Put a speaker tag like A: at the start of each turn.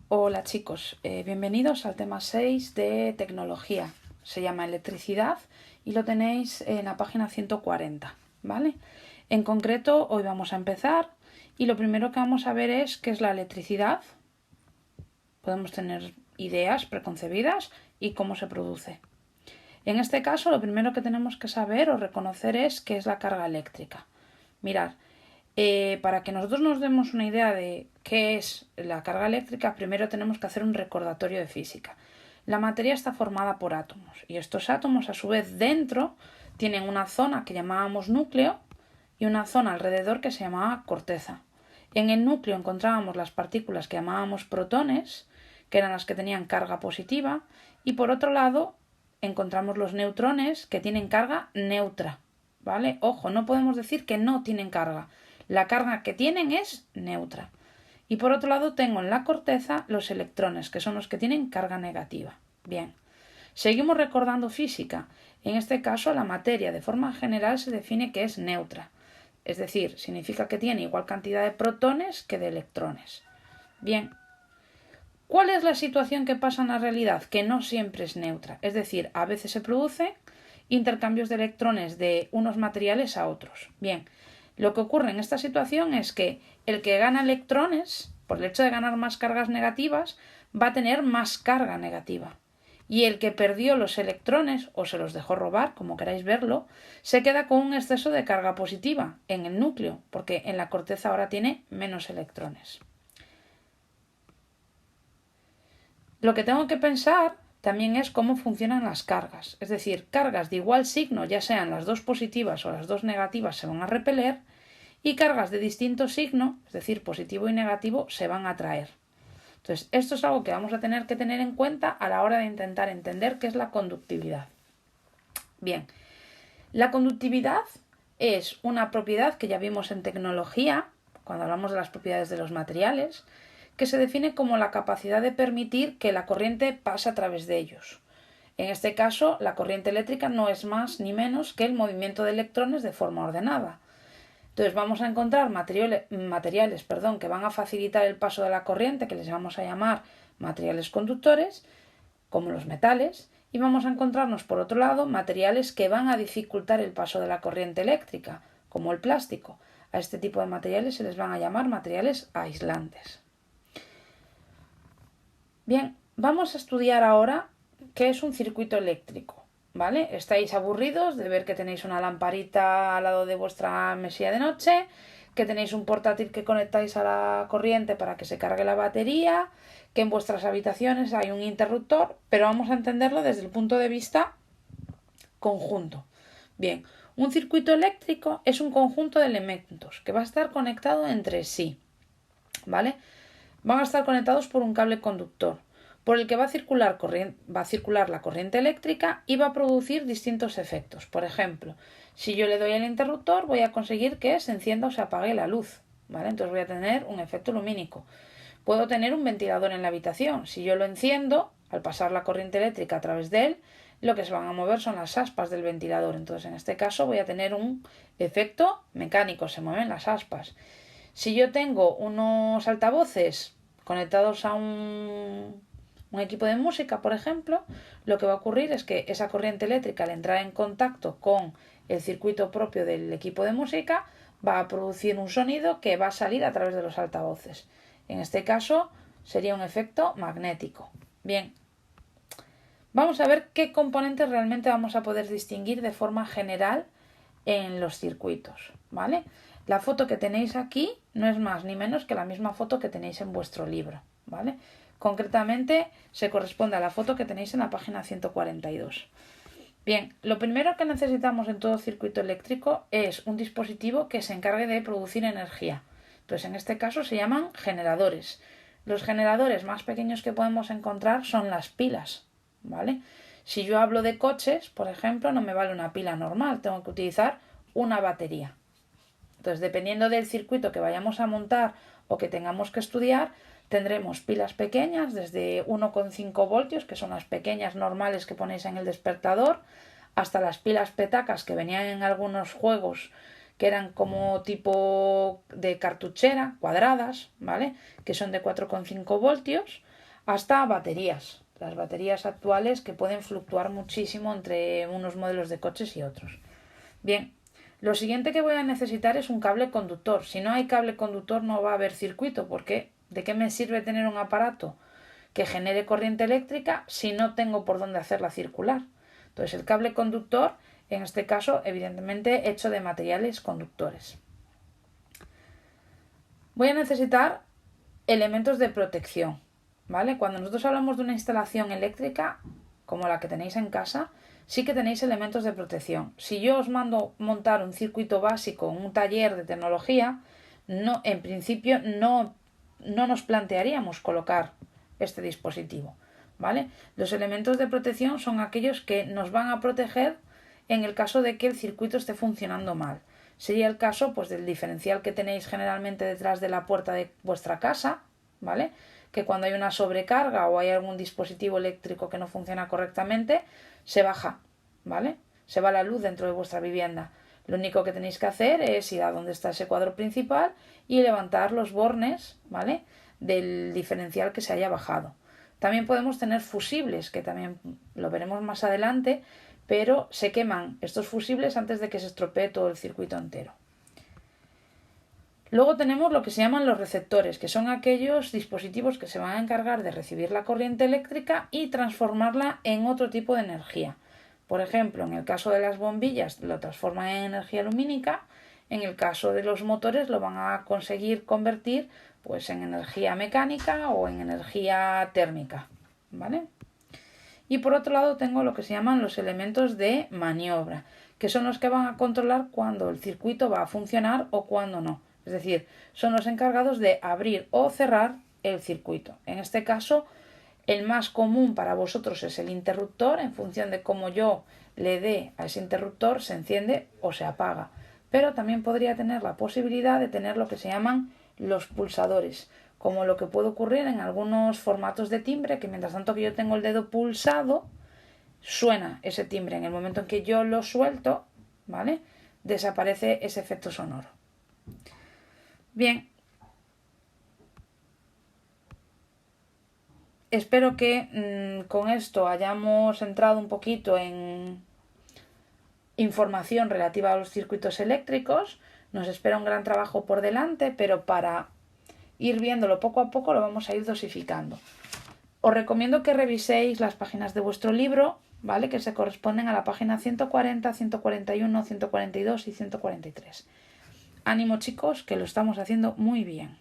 A: Hola chicos, bienvenidos al tema 6 de tecnología. Se llama electricidad y lo tenéis en la página 140, ¿vale? En concreto, hoy vamos a empezar y lo primero que vamos a ver es qué es la electricidad. Podemos tener ideas preconcebidas y cómo se produce. En este caso, lo primero que tenemos que saber o reconocer es qué es la carga eléctrica. Mirad, para que nosotros nos demos una idea de qué es la carga eléctrica, primero tenemos que hacer un recordatorio de física. La materia está formada por átomos y estos átomos a su vez dentro tienen una zona que llamábamos núcleo y una zona alrededor que se llamaba corteza. En el núcleo encontrábamos las partículas que llamábamos protones, que eran las que tenían carga positiva, y por otro lado encontramos los neutrones que tienen carga neutra, ¿vale? Ojo, no podemos decir que no tienen carga. La carga que tienen es neutra. Y por otro lado tengo en la corteza los electrones, que son los que tienen carga negativa. Bien, seguimos recordando física. En este caso la materia de forma general se define que es neutra. Es decir, significa que tiene igual cantidad de protones que de electrones. Bien, ¿cuál es la situación que pasa en la realidad? Que no siempre es neutra. Es decir, a veces se producen intercambios de electrones de unos materiales a otros. Bien, lo que ocurre en esta situación es que el que gana electrones, por el hecho de ganar más cargas negativas, va a tener más carga negativa. Y el que perdió los electrones, o se los dejó robar, como queráis verlo, se queda con un exceso de carga positiva en el núcleo, porque en la corteza ahora tiene menos electrones. Lo que tengo que pensar también es cómo funcionan las cargas. Es decir, cargas de igual signo, ya sean las dos positivas o las dos negativas, se van a repeler, y cargas de distinto signo, es decir, positivo y negativo, se van a atraer. Entonces, esto es algo que vamos a tener que tener en cuenta a la hora de intentar entender qué es la conductividad. Bien, la conductividad es una propiedad que ya vimos en tecnología, cuando hablamos de las propiedades de los materiales, que se define como la capacidad de permitir que la corriente pase a través de ellos. En este caso, la corriente eléctrica no es más ni menos que el movimiento de electrones de forma ordenada. Entonces vamos a encontrar materiales que van a facilitar el paso de la corriente, que les vamos a llamar materiales conductores, como los metales, y vamos a encontrarnos por otro lado materiales que van a dificultar el paso de la corriente eléctrica, como el plástico. A este tipo de materiales se les van a llamar materiales aislantes. Bien, vamos a estudiar ahora qué es un circuito eléctrico. ¿Vale? Estáis aburridos de ver que tenéis una lamparita al lado de vuestra mesilla de noche, que tenéis un portátil que conectáis a la corriente para que se cargue la batería, que en vuestras habitaciones hay un interruptor, pero vamos a entenderlo desde el punto de vista conjunto. Bien, un circuito eléctrico es un conjunto de elementos que va a estar conectado entre sí, ¿vale? Van a estar conectados por un cable conductor, por el que va a circular la corriente eléctrica y va a producir distintos efectos. Por ejemplo, si yo le doy al interruptor, voy a conseguir que se encienda o se apague la luz, ¿vale? Entonces voy a tener un efecto lumínico. Puedo tener un ventilador en la habitación. Si yo lo enciendo, al pasar la corriente eléctrica a través de él, lo que se van a mover son las aspas del ventilador. Entonces, en este caso, voy a tener un efecto mecánico, se mueven las aspas. Si yo tengo unos altavoces conectados a un equipo de música, por ejemplo, lo que va a ocurrir es que esa corriente eléctrica al entrar en contacto con el circuito propio del equipo de música va a producir un sonido que va a salir a través de los altavoces. En este caso sería un efecto magnético. Bien, vamos a ver qué componentes realmente vamos a poder distinguir de forma general en los circuitos, ¿vale? La foto que tenéis aquí no es más ni menos que la misma foto que tenéis en vuestro libro, ¿vale? Concretamente se corresponde a la foto que tenéis en la página 142. Bien, lo primero que necesitamos en todo circuito eléctrico es un dispositivo que se encargue de producir energía. Entonces, en este caso se llaman generadores. Los generadores más pequeños que podemos encontrar son las pilas, ¿vale? Si yo hablo de coches, por ejemplo, no me vale una pila normal, tengo que utilizar una batería. Entonces, dependiendo del circuito que vayamos a montar o que tengamos que estudiar, tendremos pilas pequeñas desde 1,5 voltios, que son las pequeñas normales que ponéis en el despertador, hasta las pilas petacas que venían en algunos juegos que eran como tipo de cartuchera, cuadradas, ¿vale? Que son de 4,5 voltios, hasta baterías. Las baterías actuales que pueden fluctuar muchísimo entre unos modelos de coches y otros. Bien, lo siguiente que voy a necesitar es un cable conductor. Si no hay cable conductor no va a haber circuito, porque ¿de qué me sirve tener un aparato que genere corriente eléctrica si no tengo por dónde hacerla circular? Entonces el cable conductor, en este caso, evidentemente hecho de materiales conductores. Voy a necesitar elementos de protección, ¿vale? Cuando nosotros hablamos de una instalación eléctrica, como la que tenéis en casa, sí que tenéis elementos de protección. Si yo os mando montar un circuito básico en un taller de tecnología, no, en principio no nos plantearíamos colocar este dispositivo, ¿vale? Los elementos de protección son aquellos que nos van a proteger en el caso de que el circuito esté funcionando mal. Sería el caso pues del diferencial que tenéis generalmente detrás de la puerta de vuestra casa, ¿vale? Que cuando hay una sobrecarga o hay algún dispositivo eléctrico que no funciona correctamente, se baja, ¿vale? Se va la luz dentro de vuestra vivienda. Lo único que tenéis que hacer es ir a donde está ese cuadro principal y levantar los bornes, ¿vale? Del diferencial que se haya bajado. También podemos tener fusibles, que también lo veremos más adelante, pero se queman estos fusibles antes de que se estropee todo el circuito entero. Luego tenemos lo que se llaman los receptores, que son aquellos dispositivos que se van a encargar de recibir la corriente eléctrica y transformarla en otro tipo de energía. Por ejemplo, en el caso de las bombillas lo transforman en energía lumínica, en el caso de los motores lo van a conseguir convertir pues en energía mecánica o en energía térmica, ¿vale? Y por otro lado tengo lo que se llaman los elementos de maniobra, que son los que van a controlar cuándo el circuito va a funcionar o cuándo no. Es decir, son los encargados de abrir o cerrar el circuito. En este caso, el más común para vosotros es el interruptor. En función de cómo yo le dé a ese interruptor, se enciende o se apaga. Pero también podría tener la posibilidad de tener lo que se llaman los pulsadores, como lo que puede ocurrir en algunos formatos de timbre, que mientras tanto que yo tengo el dedo pulsado, suena ese timbre. En el momento en que yo lo suelto, ¿vale?, desaparece ese efecto sonoro. Bien, espero que con esto hayamos entrado un poquito en información relativa a los circuitos eléctricos. Nos espera un gran trabajo por delante, pero para ir viéndolo poco a poco lo vamos a ir dosificando. Os recomiendo que reviséis las páginas de vuestro libro, ¿vale?, que se corresponden a la página 140, 141, 142 y 143. Ánimo, chicos, que lo estamos haciendo muy bien.